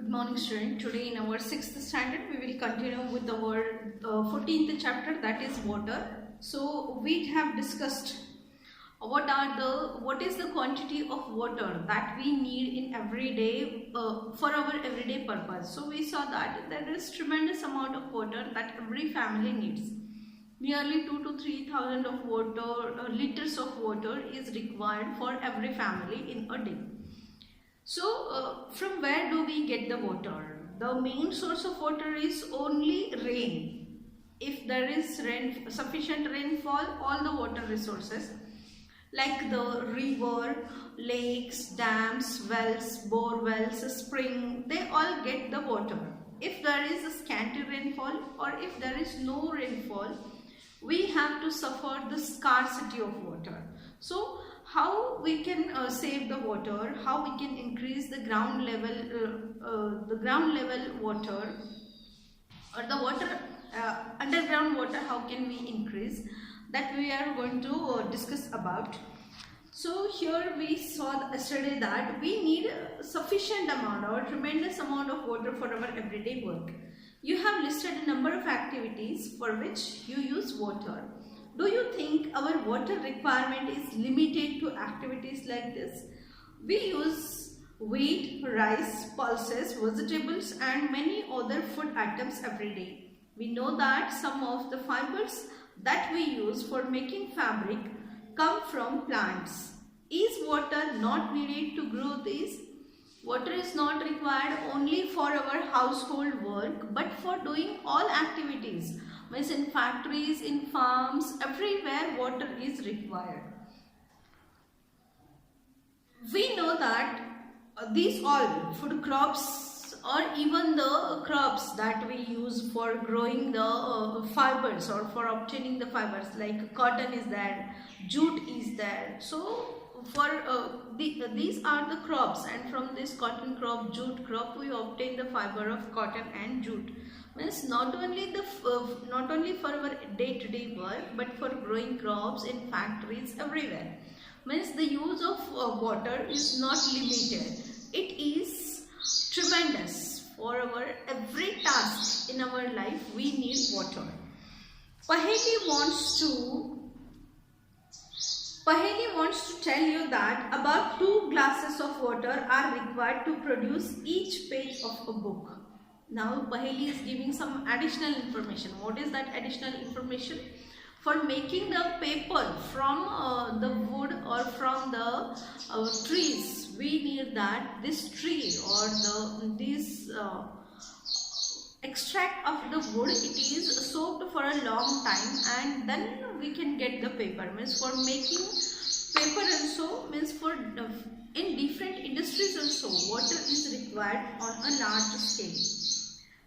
Good morning, student. Today in our 6th standard we will continue with our 14th chapter, that is water. So we have discussed what is the quantity of water that we need in everyday for our everyday purpose. So we saw that there is tremendous amount of water that every family needs. Nearly 2 to 3,000 of water liters of water is required for every family in a day. So from where do we get the water? The main source of water is only rain. If there is sufficient rainfall, all the water resources like the river, lakes, dams, wells, bore wells, spring, they all get the water. If there is a scanty rainfall or if there is no rainfall, we have to suffer the scarcity of water. So how we can save the water, how we can increase the ground level water, or the water underground water, how can we increase, that we are going to discuss about. So here we saw yesterday that we need sufficient amount or tremendous amount of water for our everyday work. You have listed a number of activities for which you use water. Do you think our water requirement is limited to activities like this? We use wheat, rice, pulses, vegetables and many other food items every day. We know that some of the fibers that we use for making fabric come from plants. Is water not needed to grow these? Water is not required only for our household work but for doing all activities. Means in factories, in farms, everywhere water is required. We know that these all food crops or even the crops that we use for growing the fibers or for obtaining the fibers, like cotton is there, jute is there. So for these are the crops, and from this cotton crop, jute crop, we obtain the fiber of cotton and jute. Means not only for our day-to-day work but for growing crops in factories everywhere. Means the use of water is not limited. It is tremendous. For our every task in our life we need water. Paheli wants to tell you that about 2 glasses of water are required to produce each page of a book. Now Paheli is giving some additional information. What is that additional information? For making the paper from the wood or from the trees, we need that this tree or this extract of the wood, it is soaked for a long time and then we can get the paper. Means for making paper also, means for in different industries also water is required on a large scale.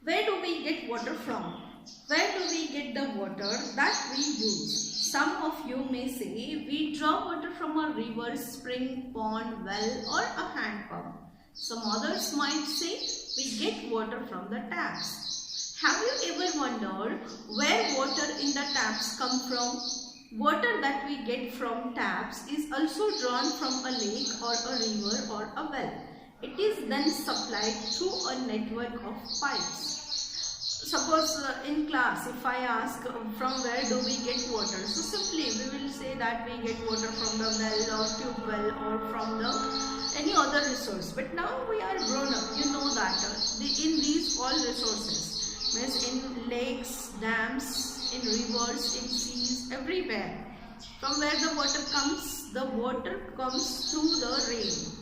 Where do we get water from? Where do we get the water that we use? Some of you may say we draw water from a river, spring, pond, well or a hand pump. Some others might say we get water from the taps. Have you ever wondered where water in the taps come from? Water that we get from taps is also drawn from a lake or a river or a well. It is then supplied through a network of pipes. Suppose in class, if I ask from where do we get water, so simply we will say that we get water from the well or tube well or from any other resource. But now we are grown up, you know that in these all resources, means in lakes, dams, in rivers, in seas, everywhere. From where the water comes through the rain.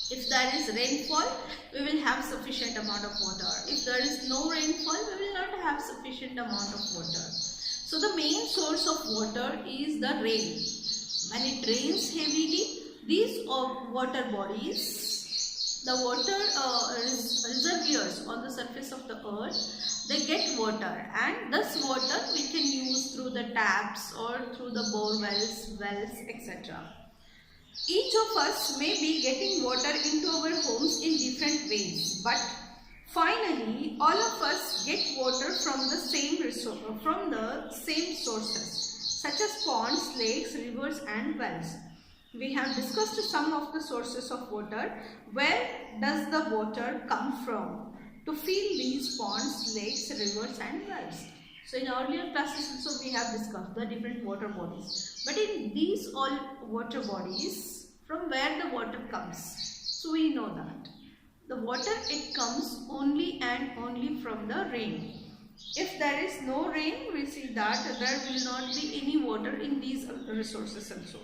If there is rainfall, we will have sufficient amount of water. If there is no rainfall, we will not have sufficient amount of water. So the main source of water is the rain. When it rains heavily, these water bodies, the water reservoirs on the surface of the earth, they get water, and this water we can use through the taps or through the bore wells, etc. Each of us may be getting water into our homes in different ways, but finally all of us get water from the same sources, such as ponds, lakes, rivers and wells. we have discussed some of the sources of water. Where does the water come from to fill these ponds, lakes, rivers and wells? So in earlier classes also we have discussed the different water bodies. But in these all water bodies, from where the water comes? So we know that the water, it comes only and only from the rain. If there is no rain, we see that there will not be any water in these resources also.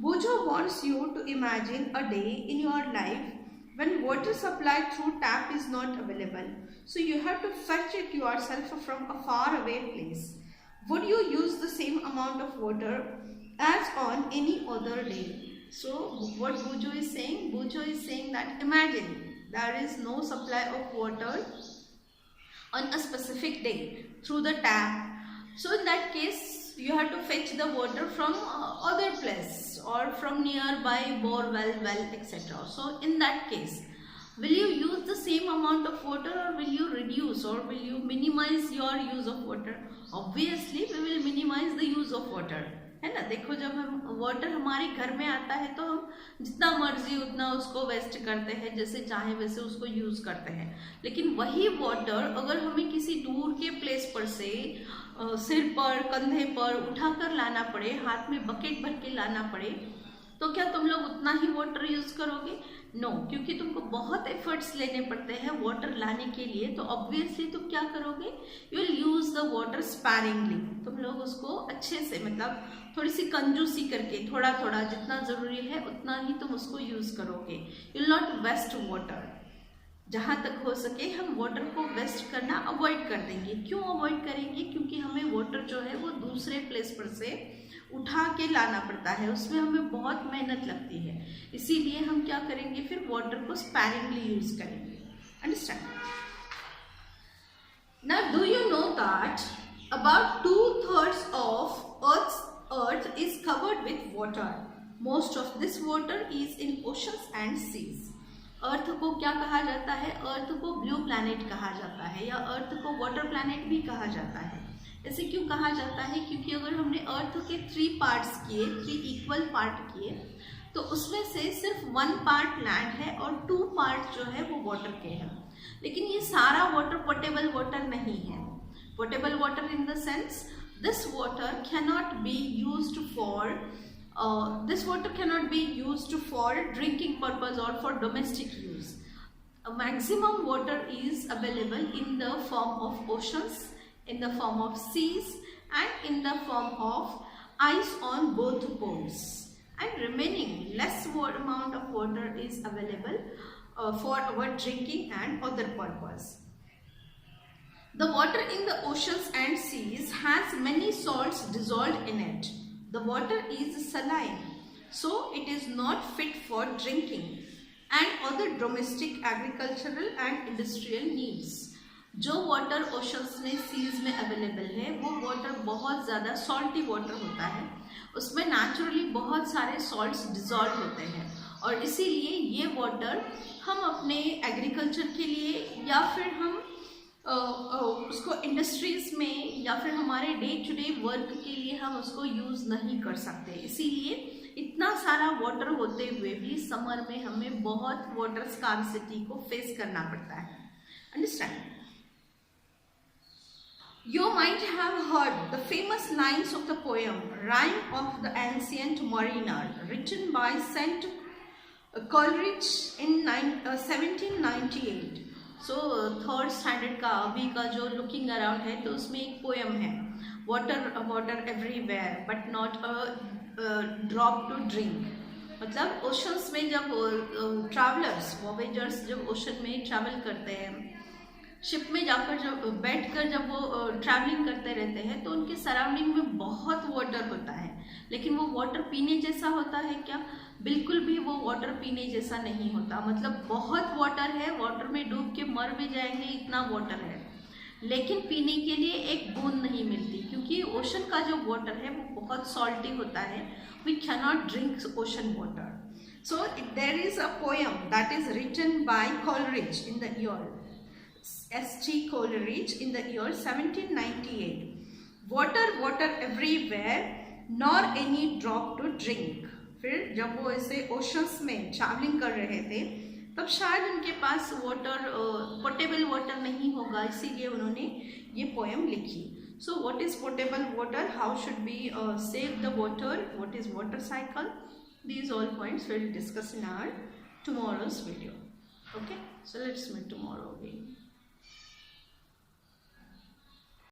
Bujo wants you to imagine a day in your life when water supply through tap is not available. So you have to fetch it yourself from a far away place. Would you use the same amount of water as on any other day? So what Bujo is saying? Bujo is saying that imagine there is no supply of water on a specific day through the tap. So in that case, you have to fetch the water from other place or from nearby bore well, etc. So in that case, will you use the same amount of water or will you reduce or will you minimize your use of water? Obviously, we will minimize the use of water. है ना, देखो जब हम water हमारे घर में आता है तो हम जितना मर्जी उतना उसको वेस्ट करते हैं, जैसे चाहे वैसे उसको यूज करते हैं. लेकिन वही वाटर अगर हमें किसी दूर के प्लेस पर से सिर पर, कंधे पर उठाकर लाना पड़े, हाथ में बकेट भर के लाना पड़े, तो क्या तुम लोग उतना ही वाटर यूज करोगे? नो, क्योंकि तुमको बहुत एफर्ट्स लेने पड़ते हैं वाटर लाने के लिए. तो ऑब्वियसली तुम क्या करोगे? You will use the water sparingly. तुम लोग उसको अच्छे से, मतलब थोड़ी सी कंजूसी करके, थोड़ा थोड़ा जितना जरूरी है उतना ही तुम उसको यूज करोगे. You will not waste water. जहां तक हो सके हम वाटर को वेस्ट करना अवॉइड कर देंगे. क्यों अवॉइड करेंगे? क्योंकि हमें वाटर जो है वो दूसरे प्लेस पर से उठा के लाना पड़ता है, उसमें हमें बहुत मेहनत लगती है. इसीलिए हम क्या करेंगे, फिर वाटर को स्पैरिंगली यूज करेंगे. Understand? Now do you know that about 2/3 of earth is covered with water. Most of this water is in oceans and seas. Earth को क्या कहा जाता है? अर्थ को ब्लू प्लैनेट कहा जाता है या अर्थ को वाटर प्लैनेट भी कहा जाता है. ऐसे क्यों कहा जाता है? क्योंकि अगर हमने अर्थ के 3 पार्ट्स किए, 3 इक्वल पार्ट किए, तो उसमें से सिर्फ 1 पार्ट लैंड है और 2 पार्ट जो है वो वाटर के हैं. लेकिन ये सारा वाटर पोर्टेबल वाटर नहीं है. Portable water in the sense this water cannot be used for drinking purpose और for domestic use. Maximum water is available in the form of oceans, in the form of seas and in the form of ice on both poles, and remaining less amount of water is available for our drinking and other purpose. The water in the oceans and seas has many salts dissolved in it. The water is saline, so it is not fit for drinking and other domestic, agricultural and industrial needs. जो water oceans में, seize में available है, वो water बहुत ज़्यादा salty water होता है. उसमें नेचुरली बहुत सारे सॉल्ट्स डिजॉल्व होते हैं और इसीलिए ये वाटर हम अपने एग्रीकल्चर के लिए या फिर हम उसको इंडस्ट्रीज में या फिर हमारे डे टू डे वर्क के लिए हम उसको यूज़ नहीं कर सकते. इसीलिए इतना सारा वाटर होते हुए भी समर में हमें बहुत वाटर स्कार्सिटी को फेस करना पड़ता है. Understand? You might have heard the famous lines of the poem Rime of the Ancient Mariner, written by St. Coleridge in 1798. So third standard का अभी का जो लुकिंग अराउंड है, तो उसमें एक पोएम है, water everywhere but not a drop to drink. मतलब ओशंस में जब ट्रैवलर्स, वॉयेजर्स जब ओशन में ट्रैवल करते हैं, शिप में जाकर जब बैठकर जब वो ट्रैवलिंग करते रहते हैं, तो उनके सराउंडिंग में बहुत वाटर होता है. लेकिन वो वाटर पीने जैसा होता है क्या? बिल्कुल भी वो वाटर पीने जैसा नहीं होता. मतलब बहुत वाटर है, वाटर में डूब के मर भी जाएंगे, इतना वाटर है, लेकिन पीने के लिए एक बूंद नहीं मिलती, क्योंकि ओशन का जो वाटर है वो बहुत सॉल्टी होता है. We cannot drink ocean water. So there is a poem that is written by Coleridge in the year S.T. Coleridge in the year 1798. Water everywhere, nor any drop to drink. फिर जब वो ऐसे oceans में travelling कर रहे थे तब शायद उनके पास वाटर, पोर्टेबल वाटर नहीं होगा, इसीलिए उन्होंने ये पोएम लिखी. So what is portable water, how should be save the water, what is water cycle, these all points we'll discuss in our tomorrow's video. Okay, so let's meet tomorrow again.